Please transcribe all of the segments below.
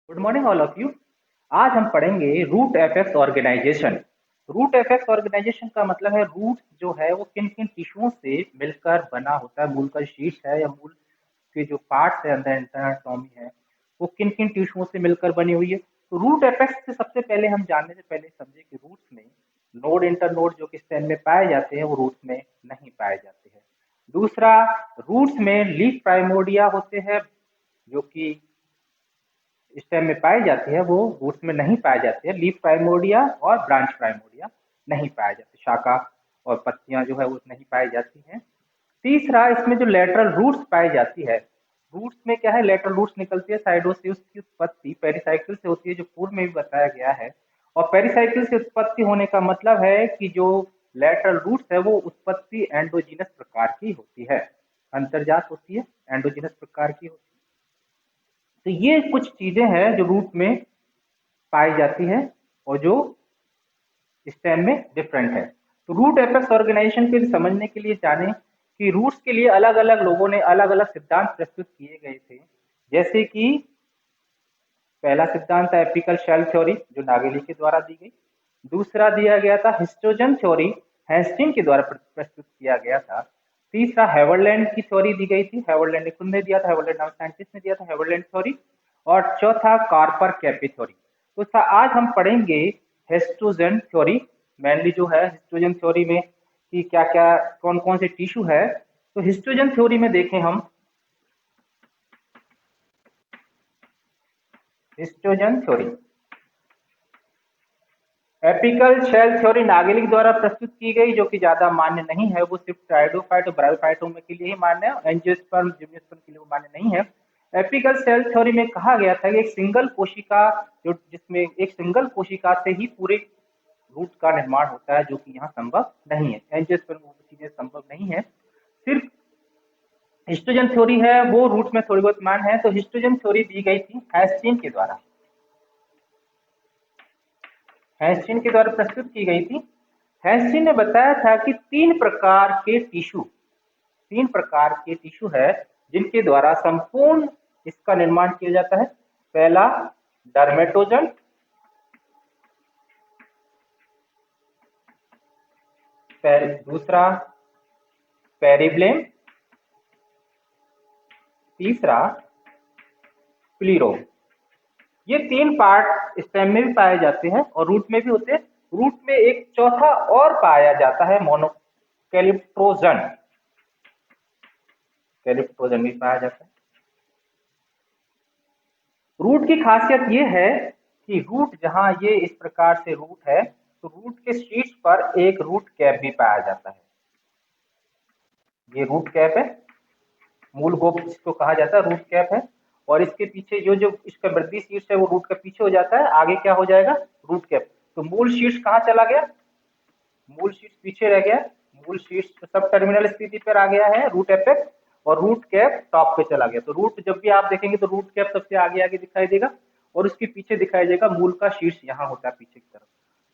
Good morning all of you. आज हम पढ़ेंगे root effect organisation. Root effect organisation का मतलब है रूट जो है वो किन किन टिश्यूओं से मिलकर बना होता है। मूल का शीर्ष है या मूल के जो पार्ट्स है अंदर एंटोमी है वो किन किन टिश्यूओं से मिलकर बनी हुई है। तो रूट एफेक्ट से सबसे पहले हम जानने से पहले समझे कि रूट्स में नोड इंटर नोड जो कि स्टेम में पाए जाते हैं वो रूट्स में नहीं पाए जाते हैं। दूसरा, रूट्स में लीफ प्राइमोर्डिया होते हैं जो कि स्टेम में पाई जाती है, वो रूट्स में नहीं पाए जाते हैं। लीफ प्राइमोर्डिया और ब्रांच प्राइमोर्डिया नहीं पाए जाते। शाखा और पत्तियां जो है वो नहीं पाई जाती हैं। तीसरा, इसमें जो लेटरल रूट्स पाई जाती है, रूट्स में क्या है, लेटरल रूट्स निकलती है साइडों से, उसकी उत्पत्ति पेरिसाइकिल से होती है जो पूर्व में भी बताया गया है। और पेरिसाइकिल से उत्पत्ति होने का मतलब है कि जो लेटरल रूट्स है वो उत्पत्ति एंडोजीनस प्रकार की होती है, अंतर्जात होती है, एंडोजीनस प्रकार की होती है। तो ये कुछ चीजें हैं जो रूट में पाई जाती है और जो स्टेम में डिफरेंट है। तो रूट एपेक्स ऑर्गेनाइजेशन के लिए समझने के लिए जाने कि रूट्स के लिए अलग अलग लोगों ने अलग अलग सिद्धांत प्रस्तुत किए गए थे। जैसे कि पहला सिद्धांत था एपिकल शेल थ्योरी जो नागेली के द्वारा दी गई। दूसरा दिया गया था हिस्टोजन थ्योरी, हेस्टिंग के द्वारा प्रस्तुत किया गया था। तीसरा हेवरलैंड की थ्योरी दी गई थी, हेवरलैंड ने खुद ने दिया था, हेवरलैंड नाम साइंटिस्ट ने दिया था हेवरलैंड थ्योरी। और चौथा कार्पर कैपी थ्योरी। तो आज हम पढ़ेंगे हिस्टोजन थ्योरी, मेनली जो है हिस्टोजन थ्योरी में कि क्या क्या कौन कौन से टिश्यू है। तो हिस्टोजन थ्योरी में देखें हम, histogen theory apical cell theory Nageli द्वारा प्रस्तुत की गई जो कि ज्यादा मान्य नहीं है, वो सिर्फ ट्राइडोफाइट और ब्रायोफाइटों के लिए ही मान्य है, एंजियोस्पर्म जिम्नोस्पर्म के लिए वो मान्य नहीं है। एपिकल सेल थ्योरी में कहा गया था कि एक सिंगल कोशिका जो जिसमें एक सिंगल कोशिका से ही पूरे रूट का निर्माण होता है जो कि यहाँ संभव नहीं है, एंजियोस्पर्म वो चीजें संभव नहीं है। सिर्फ हिस्टोजन थ्योरी है वो रूट में थोड़ी बहुत मान है। तो हिस्टोजन थ्योरी दी गई थी हैस्टिन के द्वारा, हैस्टिन के द्वारा प्रस्तुत की गई थी। हैस्टिन ने बताया था कि तीन प्रकार के टिश्यू है जिनके द्वारा संपूर्ण इसका निर्माण किया जाता है। पहला डर्मेटोजन, दूसरा पेरिब्लेम, तीसरा प्लीरो। ये तीन पार्ट स्टेम में भी पाए जाते हैं और रूट में भी होते हैं। रूट में एक चौथा और पाया जाता है, मोनो कैलिप्टोजन, कैलिप्टोजन भी पाया जाता है। रूट की खासियत ये है कि रूट जहां ये इस प्रकार से रूट है तो रूट के शीर्ष पर एक रूट कैप भी पाया जाता है। ये रूट कैप है, मूल गोप जिसको कहा जाता है रूट कैप है। और इसके पीछे जो जो इसका वृद्धि शीर्ष है वो रूट के पीछे हो जाता है, आगे क्या हो जाएगा, रूट कैप। तो मूल शीर्ष कहाँ चला गया, मूल शीर्ष पीछे रह गया, मूल शीर्ष सब टर्मिनल स्थिति पर आ गया है रूट एपेक्स, और रूट कैप टॉप पे चला गया। तो रूट जब भी आप देखेंगे तो रूट कैप सबसे आगे आगे दिखाई देगा और उसके पीछे दिखाई देगा मूल का शीर्ष यहाँ होता है पीछे की तरफ।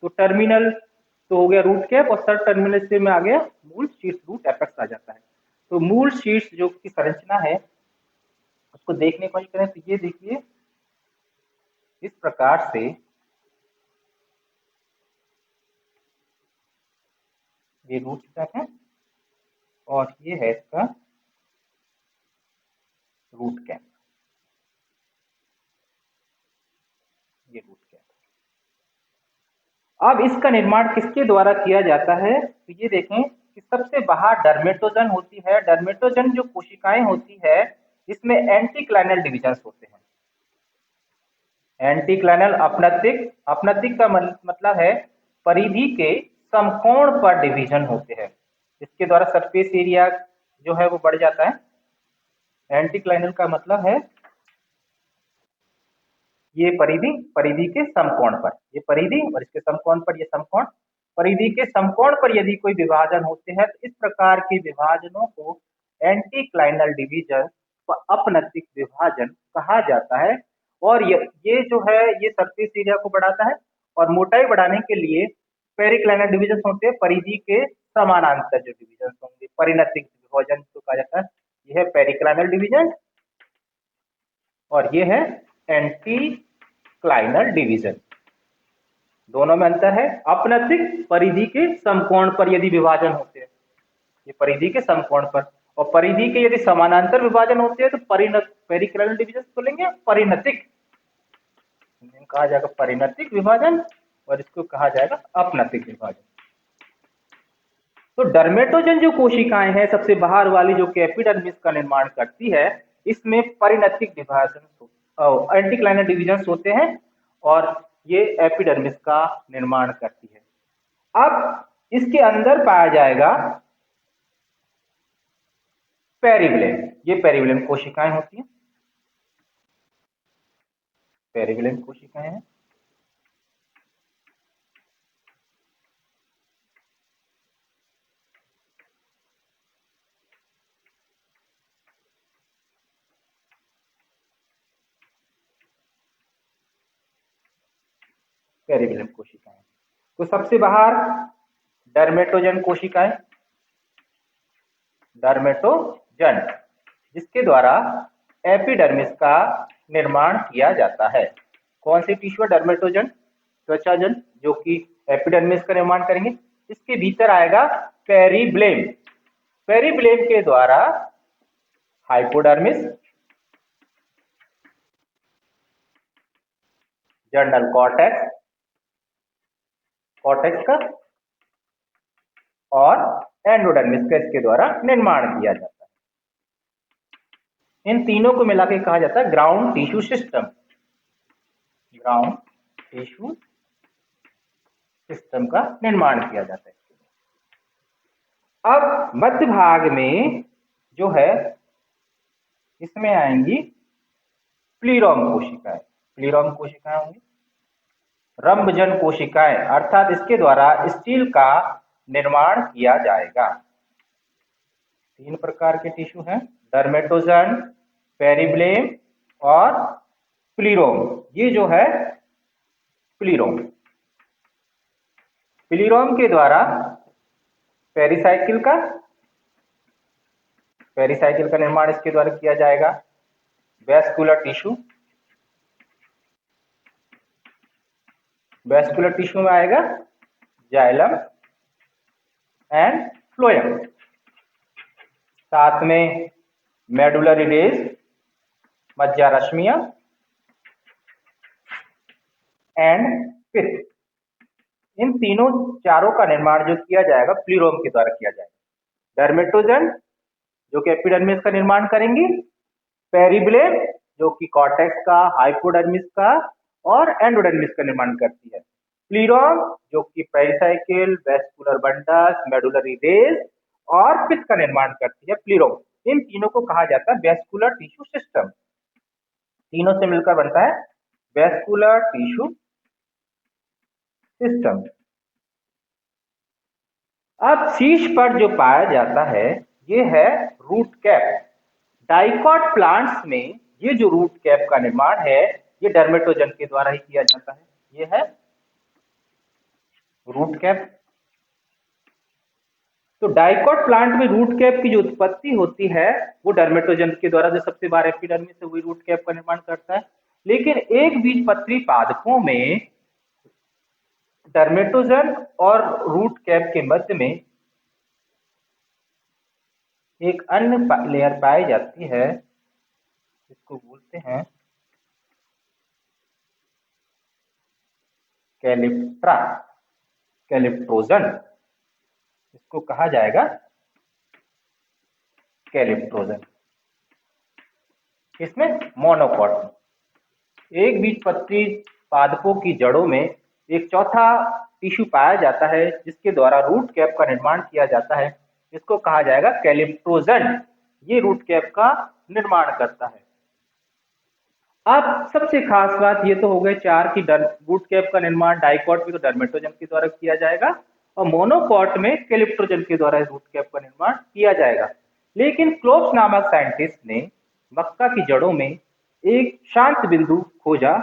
तो टर्मिनल तो हो गया रूट कैप और थर्ड टर्मिनल से में आ गया मूल शीर्ष, रूट एपेक्स आ जाता है। तो मूल शीर्ष जो की संरचना है उसको देखने की कोशिश करें तो ये देखिए इस प्रकार से ये रूट कैप है और ये है इसका रूट कैप, ये रूट कैप। अब इसका निर्माण किसके द्वारा किया जाता है तो ये देखें कि सबसे बाहर डर्मेटोजन होती है। डर्मेटोजन जो कोशिकाएं होती है इसमें एंटीक्लाइनल डिविजन होते हैं। एंटीक्लाइनल अपनतिक, अपनतिक का मतलब है परिधि के समकोण पर डिवीजन होते हैं, इसके द्वारा सरफेस एरिया जो है वो बढ़ जाता है। एंटीक्लाइनल का मतलब है ये परिधि, परिधि के समकोण पर, ये परिधि और इसके समकोण पर ये समकोण, परिधि के समकोण पर यदि कोई विभाजन होते हैं तो इस प्रकार के विभाजनों को एंटीक्लाइनल डिवीजन व अपनतिक विभाजन कहा जाता है। और ये जो है ये सरफेस एरिया को बढ़ाता है और मोटाई बढ़ाने के लिए पेरिक्लाइनल डिवीजन होते हैं, परिधि के समानांतर जो डिवीजन होंगे परिणतिक विभाजन को कहा जाता है। यह है पेरिक्लाइनल डिवीजन और ये है एंटी क्लाइनल डिवीजन। दोनों में अंतर है। अपनतिक परिधि के समकोण पर यदि विभाजन होते हैं, ये परिधि के समकोण पर, और परिधि के यदि समानांतर विभाजन होते हैं तो पेरिक्लिनल डिवीजन बोलेंगे। परिणतिक कहा जाएगा परिणतिक विभाजन, और इसको कहा जाएगा अपनतिक विभाजन। तो डर्मेटोजन जो कोशिकाएं हैं सबसे बाहर वाली, जो कि एपिडर्मिस का निर्माण करती है, इसमें परिणतिक विभाजन एंटीक्लाइनल डिवीजन होते हैं और ये एपिडर्मिस का निर्माण करती है। अब इसके अंदर पाया जाएगा पेरिविलेम। ये पेरिविलेम कोशिकाएं होती हैं, पेरिविलेम कोशिकाएं हैं। पेरिविलेम कोशिकाएं। तो सबसे बाहर डर्मेटोजन कोशिकाएं, डर्मेटोजन, जिसके द्वारा एपिडर्मिस का निर्माण किया जाता है। कौन सी टिश्यू? डर्मेटोजन, त्वचाजन, जो कि एपिडर्मिस का निर्माण करेंगे। इसके भीतर आएगा पेरिब्लेम। पेरिब्लेम के द्वारा हाइपोडर्मिस, जर्नल कॉर्टेक्स, कॉर्टेक्स का, और एंडोडर्मिस का इसके द्वारा निर्माण किया जाता है। इन तीनों को मिलाकर कहा जाता है ground tissue system. Ground tissue system का निर्माण किया जाता है। अब मध्य भाग में जो है, इसमें आएंगी प्लीरोम कोशिकाएं। प्लीरोम कोशिकाएं होंगी। रंभजन कोशिकाएं, अर्थात इसके द्वारा स्टील का निर्माण किया जाएगा। तीन प्रकार के टिश्यू हैं, डर्मेटोजन, पेरिब्लेम और प्लीरोम। ये जो है प्लीरोम, प्लीरोम के द्वारा पेरिसाइकिल का निर्माण इसके द्वारा किया जाएगा। वेस्कुलर टिश्यू, वेस्कुलर टिश्यू में आएगा जाइलम एंड फ्लोएम, साथ में मेडुलरी रेज, मज्जारश्मियां एंड पित्त। इन तीनों चारों का निर्माण जो किया जाएगा प्लीरोम के द्वारा किया जाएगा। डर्मेटोजन जो कि एपिडर्मिस का निर्माण करेंगी, पेरिब्लेम जो कि कॉर्टेक्स का, हाइपोडर्मिस का और एंडोडर्मिस का निर्माण करती है। प्लीरोम जो कि pericycle, vascular bundles, medullary rays और पित्त का निर्माण करती है। प्लीरोम, इन तीनों को कहा जाता है वेस्कुलर टिश्यू सिस्टम। तीनों से मिलकर बनता है वेस्कुलर टिश्यू सिस्टम। अब शीर्ष पर जो पाया जाता है ये है रूट कैप। डाइकॉट प्लांट्स में ये जो रूट कैप का निर्माण है ये डर्मेटोजन के द्वारा ही किया जाता है। ये है रूट कैप। तो डाइकॉट प्लांट में रूट कैप की जो उत्पत्ति होती है वो डर्मेटोजन के द्वारा, जो सबसे बाहर एपिडर्मिस से वही रूट कैप का निर्माण करता है। लेकिन एक बीजपत्री पादपों में डर्मेटोजन और रूट कैप के मध्य में एक अन्य लेयर पाई जाती है, इसको बोलते हैं कैलिप्ट्रा, कैलिप्ट्रोजन। इसको कहा जाएगा कैलिप्ट्रोजन। इसमें मोनोकॉट एक बीजपत्री पादपों की जड़ों में एक चौथा टिश्यू पाया जाता है जिसके द्वारा रूट कैप का निर्माण किया जाता है। इसको कहा जाएगा कैलिप्ट्रोजन। ये रूट कैप का निर्माण करता है। अब सबसे खास बात ये तो हो गए चार की, रूट कैप का निर्माण डाइकॉट में तो डर्मेटोजन के द्वारा किया जाएगा और मोनोकॉट में कैलिप्ट्रोजन के द्वारा रूट कैप का निर्माण किया जाएगा। लेकिन क्लोप्स नामक साइंटिस्ट ने मक्का की जड़ों में एक शांत बिंदु खोजा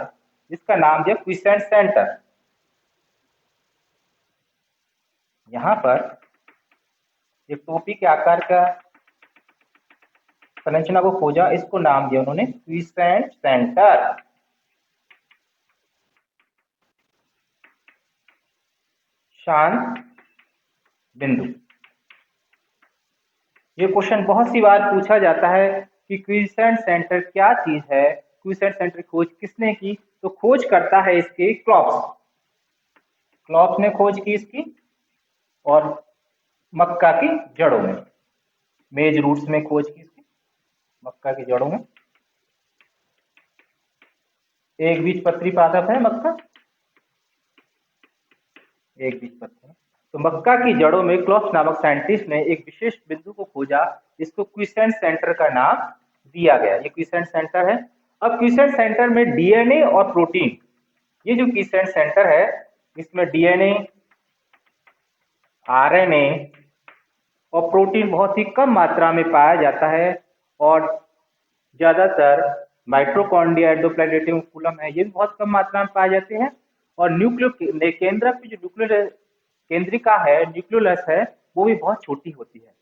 जिसका नाम दिया क्विसेंट सेंटर। यहां पर एक टोपी के आकार का संरचना को खोजा, इसको नाम दिया उन्होंने क्विसेंट सेंटर। शांत बिंदु। ये क्वेश्चन बहुत सी बार पूछा जाता है कि क्विसेंट सेंटर क्या चीज है, क्विसेंट सेंटर खोज किसने की, तो खोज करता है इसके क्लॉप्स। क्लॉप्स ने खोज की इसकी, और मक्का की जड़ों में, मेज रूट्स में खोज की इसकी, मक्का की जड़ों में। एक बीज पत्री पादप है मक्का, एक बीज पत्री। तो मक्का की जड़ों में क्लॉप्स नामक साइंटिस्ट ने एक विशेष बिंदु को खोजा, जिसको क्विसेंट सेंटर का नाम दिया गया। ये क्विसेंट सेंटर है। अब क्विसेंट सेंटर में डीएनए और प्रोटीन, ये जो क्विसेंट सेंटर है इसमें डीएनए, आरएनए और प्रोटीन बहुत ही कम मात्रा में पाया जाता है, और ज्यादातर माइटोकॉन्ड्रिया, एंडोप्लाज्मिक रेटिकुलम है, ये भी बहुत कम मात्रा में पाए जाते हैं। और न्यूक्लियो केंद्रक की जो न्यूक्लियर केंद्रिका है, न्यूक्लियोलस है, वो भी बहुत छोटी होती है।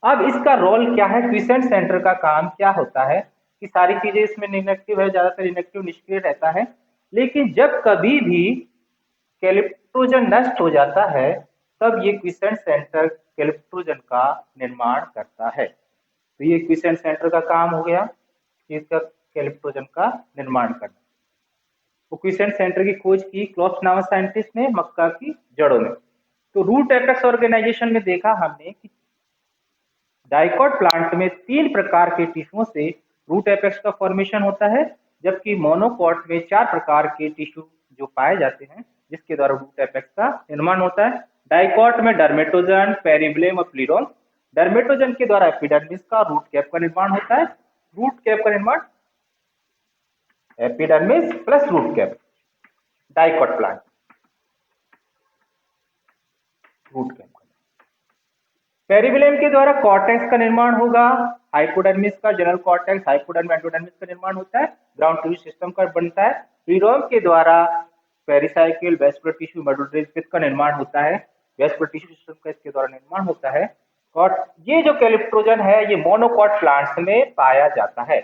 अब इसका रोल क्या है, क्विसेंट सेंटर का काम क्या होता है कि सारी चीजें इसमें इनएक्टिव है, ज्यादातर इनएक्टिव निष्क्रिय रहता है। लेकिन जब कभी भी कैल्प्टोजन नष्ट हो जाता है, तब ये क्विसेंट सेंटर कैल्प्टोजन का निर्माण करता है। तो ये क्विसेंट सेंटर का काम हो गया कि इसका कैल्प्टोजन का निर्माण करना। तो क्विसेंट सेंटर की खोज की क्लॉप्स नामक साइंटिस्ट ने मक्का की जड़ों में। तो रूट एपेक्स ऑर्गेनाइजेशन में देखा हमने कि डाइकॉट प्लांट में 3 प्रकार के टिश्यूओं से रूट एपेक्स का फॉर्मेशन होता है, जबकि मोनोकॉट में 4 प्रकार के टिश्यू जो पाए जाते हैं, जिसके द्वारा रूट एपेक्स का निर्माण होता है। डाइकॉट में डर्मेटोजन, पेरिब्लेम और प्लीरोम। डर्मेटोजन के द्वारा एपिडर्मिस का, रूट कैप का निर्माण होता है। रूट कैप का निर्माण epidermis plus root cap, dicot plant, root cap. Periblem के द्वारा कॉर्टेक्स का निर्माण होगा, हाइपोडर्मिस का, जनरल कॉर्टेक्स, हाइपोडर्म, एंडोडर्मिस का निर्माण होता है, ग्राउंड ट्यूब सिस्टम का बनता है। प्लीरोम के द्वारा पेरिसाइकिल, वेस्कुलर टिश्यू, मेडुलरी पिथ का निर्माण होता है, वेस्कुलर टिश्यू सिस्टम का इसके द्वारा निर्माण होता है। और ये जो कैलिप्टोजन है ये मोनोकॉट प्लांट्स में पाया जाता है।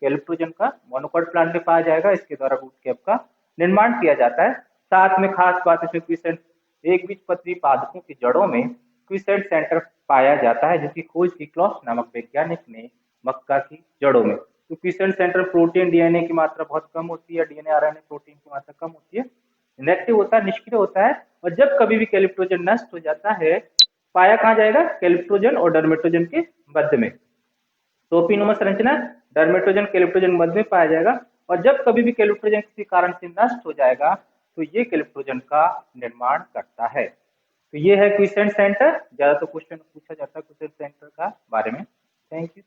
कैलिप्टोजन का मोनोकॉट प्लांट में पाया जाएगा, इसके द्वारा रूट कैप का निर्माण किया जाता है। साथ में खास बात इसमें क्विसेंट एक बीजपत्री पादपों की जड़ों में क्विसेंट सेंटर पाया जाता है, जिसकी खोज की क्लॉप्स नामक वैज्ञानिक ने मक्का की जड़ों में। तो क्विसेंट सेंटर प्रोटीन डीएनए की मात्रा बहुत कम होती है, डीएनए आरएनए प्रोटीन की मात्रा कम होती है, इनएक्टिव होता है, निष्क्रिय होता है। और जब कभी भी कैलिप्टोजन नष्ट हो जाता है, पाया कहाँ जाएगा, कैलिप्टोजन और डर्मेटोजन के मध्य में। टोपीनुमा संरचना, डर्मेटोजन कैलिप्टोजन मध्य में पाया जाएगा। और जब कभी भी कैलिप्टोजन किसी कारण से नष्ट हो जाएगा, तो ये कैलिप्टोजन का निर्माण करता है। तो ये है क्विसेंट सेंटर। ज्यादा तो क्वेश्चन पूछा जाता है क्विसेंट सेंटर का बारे में। Thank you.